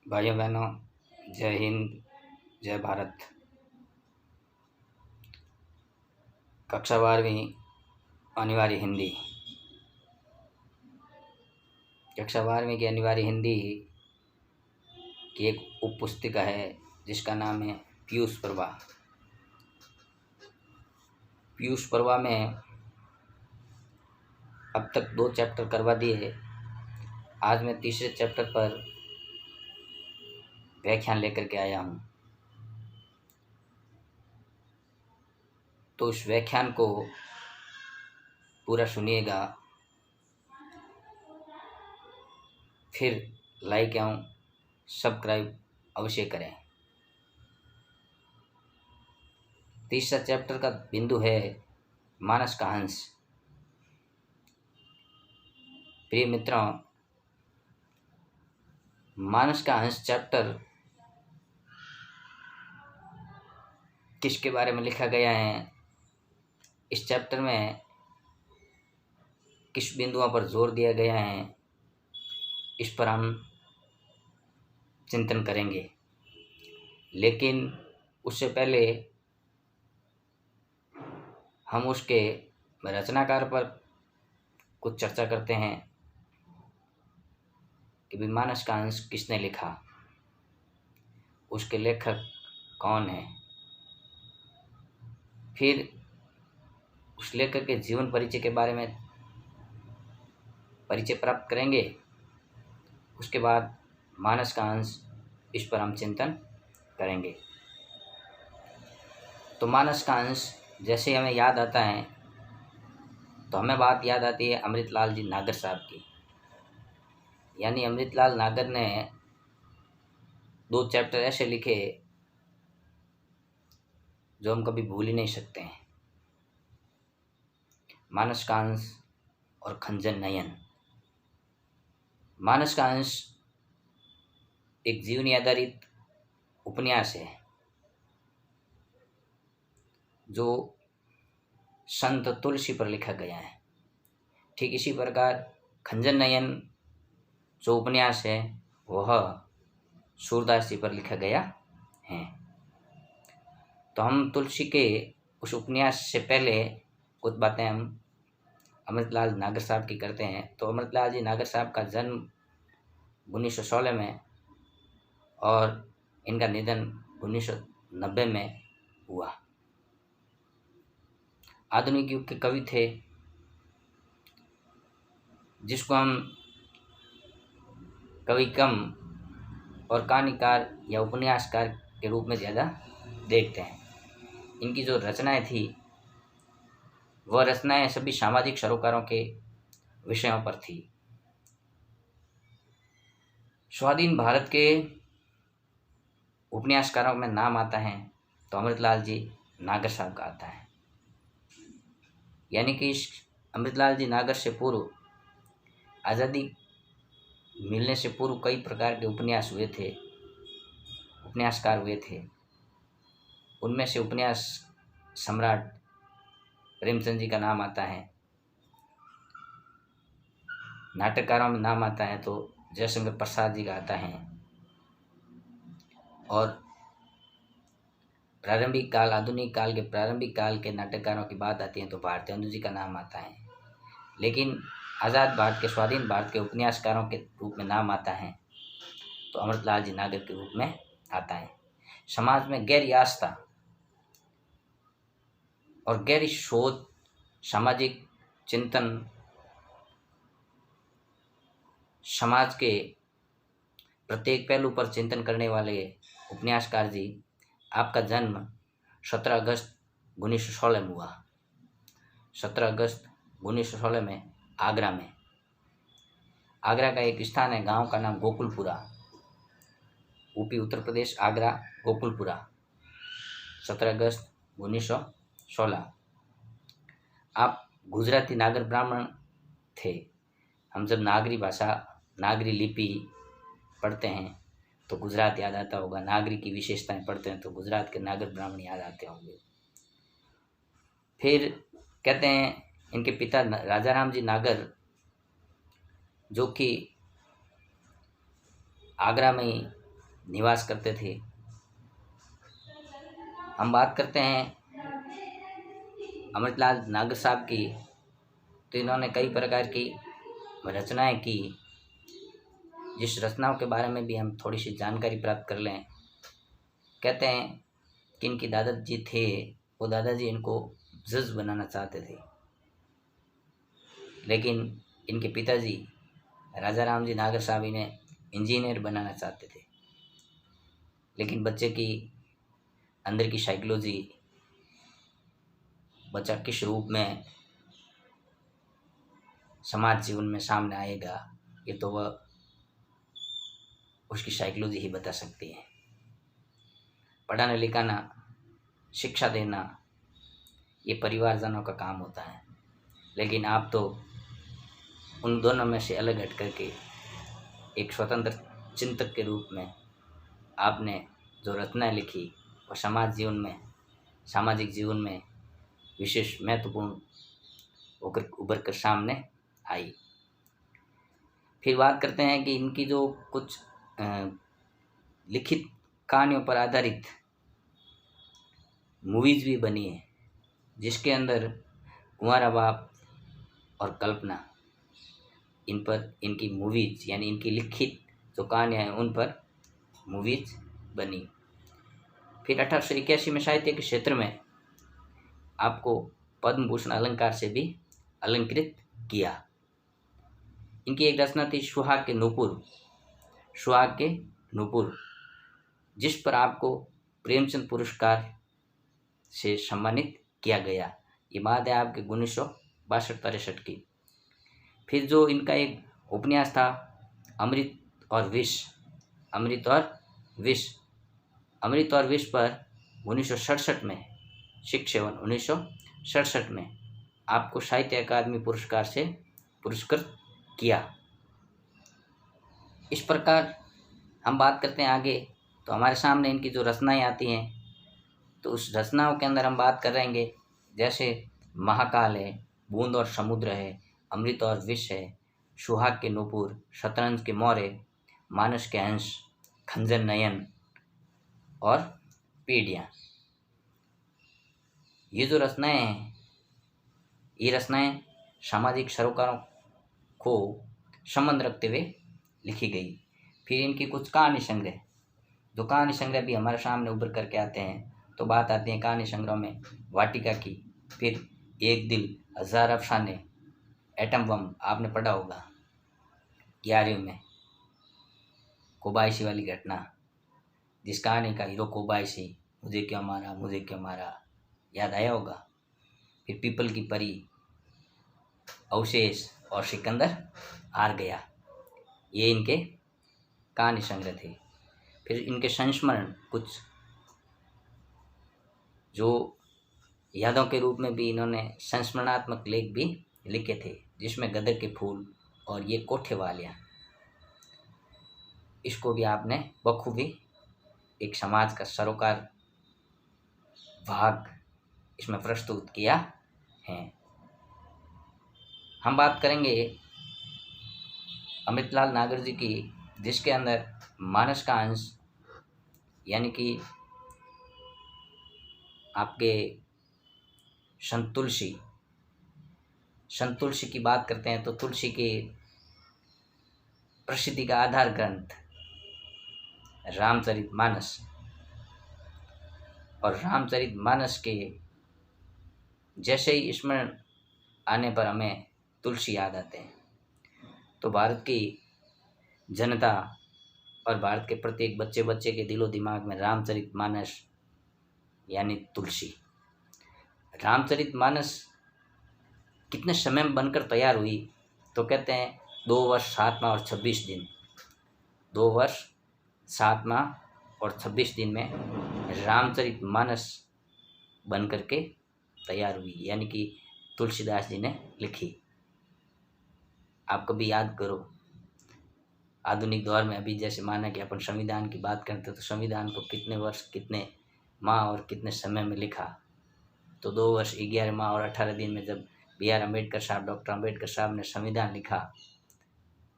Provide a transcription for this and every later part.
भाइयों बहनों, जय हिंद, जय भारत। कक्षा 12वीं अनिवार्य हिंदी। कक्षा 12वीं की अनिवार्य हिंदी की एक उप पुस्तिका है जिसका नाम है पीयूष पर्वा। पीयूष पर्वा में अब तक 2 चैप्टर करवा दिए। आज मैं तीसरे चैप्टर पर व्याख्यान लेकर के आया हूँ। तो इस व्याख्यान को पूरा सुनिएगा, फिर लाइक एवं सब्सक्राइब अवश्य करें। तीसरा चैप्टर का बिंदु है मानस का हंस। प्रिय मित्रों, मानस का हंस चैप्टर किसके बारे में लिखा गया है, इस चैप्टर में किस बिंदुओं पर जोर दिया गया है, इस पर हम चिंतन करेंगे। लेकिन उससे पहले हम उसके रचनाकार पर कुछ चर्चा करते हैं कि भी मानस का हंस किसने लिखा, उसके लेखक कौन है। फिर उस लेखक के जीवन परिचय के बारे में परिचय प्राप्त करेंगे। उसके बाद मानस का हंस, इस पर हम चिंतन करेंगे। तो मानस का हंस जैसे हमें याद आता है तो हमें बात याद आती है अमृतलाल जी नागर साहब की। यानी अमृतलाल नागर ने 2 चैप्टर ऐसे लिखे जो हम कभी भूल ही नहीं सकते हैं, मानस का हंस और खंजन नयन। मानस का हंस एक जीवनी आधारित उपन्यास है जो संत तुलसी पर लिखा गया है। ठीक इसी प्रकार खंजन नयन जो उपन्यास है वह सूरदास जी पर लिखा गया है। तो हम तुलसी के उस उपन्यास से पहले कुछ बातें हम अमृतलाल नागर साहब की करते हैं। तो अमृतलाल जी नागर साहब का जन्म 1916 में और इनका निधन 1990 में हुआ। आधुनिक युग के कवि थे जिसको हम कवि कम और कहानीकार या उपन्यासकार के रूप में ज़्यादा देखते हैं। इनकी जो रचनाएं थी वह रचनाएं सभी सामाजिक सरोकारों के विषयों पर थी। स्वाधीन भारत के उपन्यासकारों में नाम आता है तो अमृतलाल जी नागर साहब का आता है। यानी कि इस अमृतलाल जी नागर से पूर्व, आज़ादी मिलने से पूर्व कई प्रकार के उपन्यास हुए थे, उपन्यासकार हुए थे। उनमें से उपन्यास सम्राट प्रेमचंद जी का नाम आता है। नाटककारों में नाम आता है तो जयशंकर प्रसाद जी का आता है। और प्रारंभिक काल, आधुनिक काल के प्रारंभिक काल के नाटककारों की बात आती है तो भारतेंदु जी का नाम आता है। लेकिन आज़ाद भारत के, स्वाधीन भारत के उपन्यासकारों के रूप में नाम आता है तो अमृतलाल जी नागर के रूप में आता है। समाज में गहरी आस्था और गहरी शोध, सामाजिक चिंतन, समाज के प्रत्येक पहलू पर चिंतन करने वाले उपन्यासकार जी, आपका जन्म 17 अगस्त 1916 में हुआ। 17 अगस्त 1916 में आगरा में। आगरा का एक स्थान है, गांव का नाम गोकुलपुरा, यूपी उत्तर प्रदेश, आगरा गोकुलपुरा। 17 अगस्त 1916। आप गुजराती नागर ब्राह्मण थे। हम जब नागरी भाषा, नागरी लिपि पढ़ते हैं तो गुजरात याद आता होगा, नागरी की विशेषताएं पढ़ते हैं तो गुजरात के नागर ब्राह्मण याद आते होंगे। फिर कहते हैं इनके पिता राजा राम जी नागर, जो कि आगरा में ही निवास करते थे। हम बात करते हैं अमृतलाल नागर साहब की, तो इन्होंने कई प्रकार की रचनाएं की। जिस रचनाओं के बारे में भी हम थोड़ी सी जानकारी प्राप्त कर लें। कहते हैं कि इनके दादाजी थे, वो दादाजी इनको जज बनाना चाहते थे, लेकिन इनके पिताजी राजा राम जी नागर साहब इन्हें इंजीनियर बनाना चाहते थे। लेकिन बच्चे की अंदर की साइकोलॉजी, बच्चा किस रूप में समाज जीवन में सामने आएगा, ये तो वह उसकी साइकोलॉजी ही बता सकती है। पढ़ाना लिखाना, शिक्षा देना, ये परिवारजनों का काम होता है। लेकिन आप तो उन दोनों में से अलग हट करके एक स्वतंत्र चिंतक के रूप में आपने जो रचनाएं लिखी, वह समाज जीवन में, सामाजिक जीवन में विशेष महत्वपूर्ण होकर उभर कर सामने आई। फिर बात करते हैं कि इनकी जो कुछ लिखित कहानियों पर आधारित मूवीज भी बनी है, जिसके अंदर कुंवारा बाप और कल्पना, इन पर इनकी मूवीज यानी इनकी लिखित जो कहानियाँ हैं उन पर मूवीज बनी। फिर 1881 में साहित्य के क्षेत्र में आपको पद्म भूषण अलंकार से भी अलंकृत किया। इनकी एक रचना थी सुहाग के नूपुर, सुहाग के नूपुर, जिस पर आपको प्रेमचंद पुरस्कार से सम्मानित किया गया। ये बात है आपके 1962-63 की। फिर जो इनका एक उपन्यास था अमृत और विष, अमृत और विष, अमृत और विष पर 1967 में, 1967 में आपको साहित्य अकादमी पुरस्कार से पुरस्कृत किया। इस प्रकार हम बात करते हैं आगे, तो हमारे सामने इनकी जो रचनाएं आती हैं, तो उस रचनाओं के अंदर हम बात करेंगे जैसे महाकाल है, बूंद और समुद्र है, अमृत और विष है, सुहाग के नूपुर, शतरंज के मोरे, मानस के अंश, खंजर नयन और पीढ़ियाँ। ये जो रचनाएं हैं, ये रचनाएं सामाजिक सरोकारों को संबंध रखते हुए लिखी गई। फिर इनकी कुछ कहानी संग्रह, जो कहानी संग्रह भी हमारे सामने उभर करके आते हैं, तो बात आती है कहानी संग्रह में वाटिका की। फिर एक दिल, हजार अफसाने, एटम बम आपने पढ़ा होगा, 11वीं में कोबायशी वाली घटना, जिस कहानी का हीरो कोबायशी, मुझे क्यों मारा, मुझे क्यों मारा, याद आया होगा। फिर पीपल की परी, अवशेष और सिकंदर हार गया, ये इनके कहानी संग्रह थे। फिर इनके संस्मरण, कुछ जो यादों के रूप में भी इन्होंने संस्मरणात्मक लेख भी लिखे थे, जिसमें गदर के फूल और ये कोठे वालियाँ, इसको भी आपने बखूबी एक समाज का सरोकार भाग इसमें प्रस्तुत किया है। हम बात करेंगे अमृतलाल नागर जी की, जिसके अंदर मानस का अंश यानी कि आपके संत तुलसी की बात करते हैं, तो तुलसी के प्रसिद्धि का आधार ग्रंथ रामचरितमानस, और रामचरितमानस के जैसे ही स्मरण आने पर हमें तुलसी याद आते हैं। तो भारत की जनता और भारत के प्रत्येक बच्चे बच्चे के दिलो दिमाग में रामचरितमानस यानी तुलसी। रामचरितमानस कितने समय में बनकर तैयार हुई, तो कहते हैं 2 वर्ष 7 माह और 26 दिन, 2 वर्ष 7 माह और 26 दिन में रामचरितमानस बन करके तैयार हुई, यानी कि तुलसीदास जी ने लिखी। आप कभी याद करो, आधुनिक दौर में अभी जैसे माना कि अपन संविधान की बात करते, तो संविधान को कितने वर्ष, कितने माह और कितने समय में लिखा, तो 2 वर्ष 11 माह और 18 दिन में जब B.R. अम्बेडकर साहब, डॉक्टर अम्बेडकर साहब ने संविधान लिखा,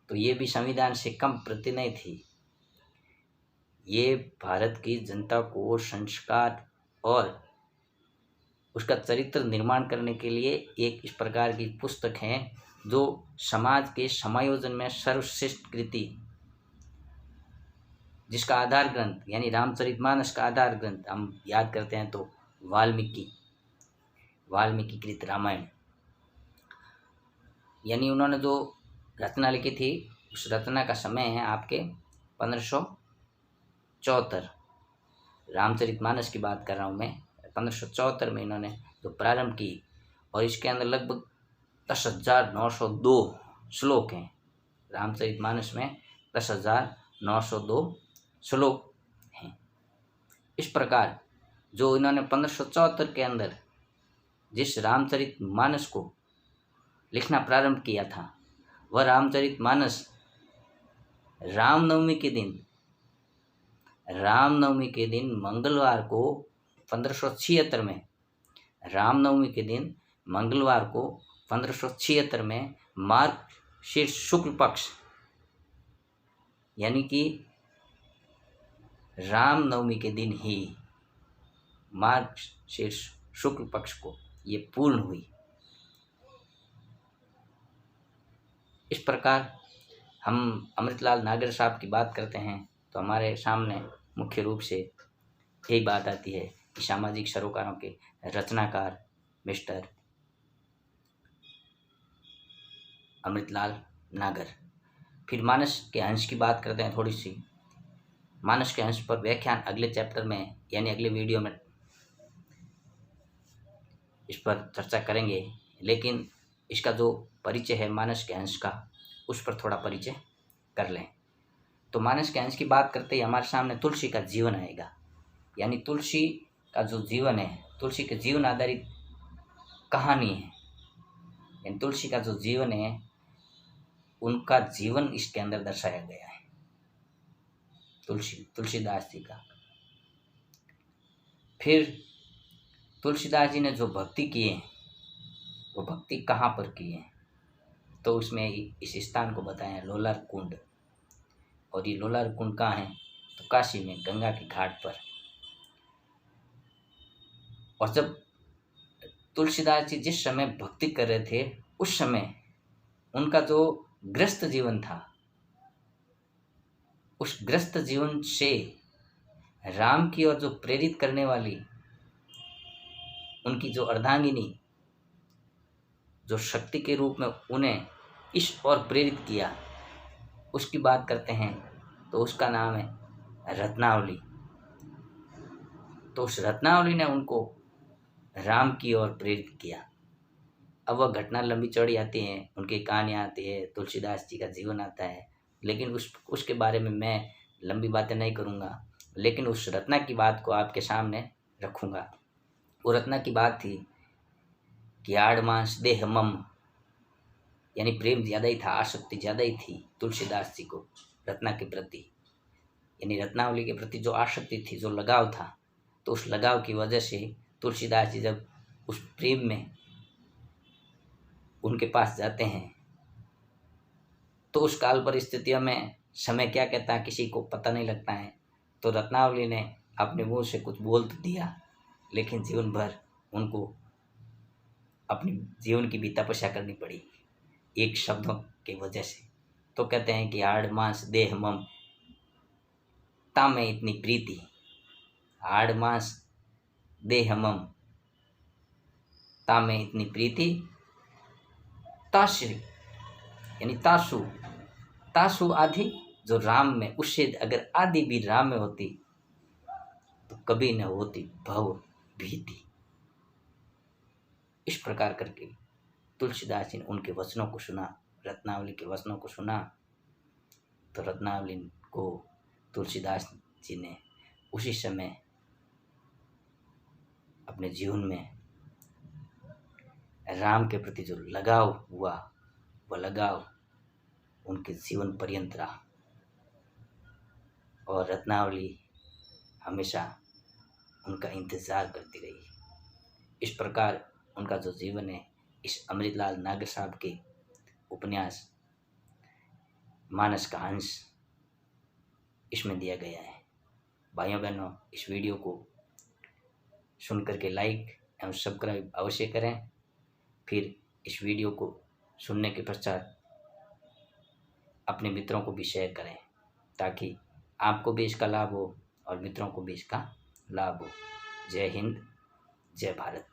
तो ये भी संविधान से कम प्रति नहीं थी। ये भारत की जनता को संस्कार और उसका चरित्र निर्माण करने के लिए एक इस प्रकार की पुस्तक है जो समाज के समायोजन में सर्वश्रेष्ठ कृति, जिसका आधार ग्रंथ यानी रामचरितमानस का आधार ग्रंथ हम याद करते हैं तो वाल्मीकि कृत रामायण, यानी उन्होंने जो रचना लिखी थी उस रचना का समय है आपके 1574। रामचरितमानस की बात कर रहा हूँ मैं। 1574 में इन्होंने जो प्रारंभ की और इसके अंदर लगभग 10,902 श्लोक हैं। रामचरितमानस में 10,902 श्लोक हैं। इस प्रकार जो इन्होंने 1574 के अंदर जिस रामचरितमानस को लिखना प्रारंभ किया था, वह रामचरितमानस रामनवमी के दिन मंगलवार को 1576 में, रामनवमी के दिन मंगलवार को 1576 में मार्गशीर्ष शुक्ल पक्ष यानी कि रामनवमी के दिन ही मार्गशीर्ष शुक्ल पक्ष को ये पूर्ण हुई। इस प्रकार हम अमृतलाल नागर साहब की बात करते हैं तो हमारे सामने मुख्य रूप से यही बात आती है कि सामाजिक सरोकारों के रचनाकार मिस्टर अमृतलाल नागर। फिर मानस के अंश की बात करते हैं थोड़ी सी। मानस के अंश पर व्याख्यान अगले चैप्टर में यानी अगले वीडियो में इस पर चर्चा करेंगे, लेकिन इसका जो परिचय है मानस के अंश का उस पर थोड़ा परिचय कर लें। तो मानस के अंश की बात करते ही हमारे सामने तुलसी का जीवन आएगा, यानी तुलसी का जो जीवन है, तुलसी के जीवन आधारित कहानी है। यानी तुलसी का जो जीवन है उनका जीवन इसके अंदर दर्शाया गया है, तुलसीदास जी का। फिर तुलसीदास जी ने जो भक्ति की है वो भक्ति कहाँ पर की है, तो उसमें इस स्थान को बताया लोलार कुंड। और ये लोलार कुंड कहाँ है, तो काशी में गंगा के घाट पर। और जब तुलसीदास जी जिस समय भक्ति कर रहे थे उस समय उनका जो ग्रस्त जीवन था, उस ग्रस्त जीवन से राम की ओर जो प्रेरित करने वाली उनकी जो अर्धांगिनी, जो शक्ति के रूप में उन्हें इस ओर प्रेरित किया, उसकी बात करते हैं तो उसका नाम है रत्नावली। तो उस रत्नावली ने उनको राम की ओर प्रेरित किया। अब वह घटना लंबी चौड़ी आती है, उनकी कहानियाँ आती है, तुलसीदास जी का जीवन आता है, लेकिन उसके बारे में मैं लंबी बातें नहीं करूँगा, लेकिन उस रत्ना की बात को आपके सामने रखूँगा। वो रत्ना की बात थी कि आड़ मांस देह मम, यानी प्रेम ज़्यादा ही था, आसक्ति ज़्यादा ही थी तुलसीदास जी को रत्ना के प्रति, यानी रत्नावली के प्रति जो आसक्ति थी, जो लगाव था। तो उस लगाव की वजह से तुलसीदास जी जब उस प्रेम में उनके पास जाते हैं तो उस काल परिस्थितियों में समय क्या कहता है किसी को पता नहीं लगता है। तो रत्नावली ने अपने मुंह से कुछ बोल तो दिया, लेकिन जीवन भर उनको अपनी जीवन की भी तपस्या करनी पड़ी एक शब्दों की वजह से। तो कहते हैं कि हाड़ मांस देह मम ता में इतनी प्रीति, हाड़ मांस देह मम ता में इतनी प्रीति, ताश्री यानी तासु आदि जो राम में, उससे अगर आदि भी राम में होती तो कभी न होती भव भीति। इस प्रकार करके तुलसीदास जी ने उनके वचनों को सुना, रत्नावली के वचनों को सुना। तो रत्नावली को तुलसीदास जी ने उसी समय अपने जीवन में राम के प्रति जो लगाव हुआ, वह लगाव उनके जीवन पर्यंत रहा। और रत्नावली हमेशा उनका इंतज़ार करती रही। इस प्रकार उनका जो जीवन है इस अमृतलाल नागर साहब के उपन्यास मानस का अंश इसमें दिया गया है। भाइयों बहनों, इस वीडियो को सुन करके लाइक एवं सब्सक्राइब अवश्य करें। फिर इस वीडियो को सुनने के पश्चात अपने मित्रों को भी शेयर करें, ताकि आपको भी इसका लाभ हो और मित्रों को भी इसका लाभ हो। जय हिंद, जय भारत।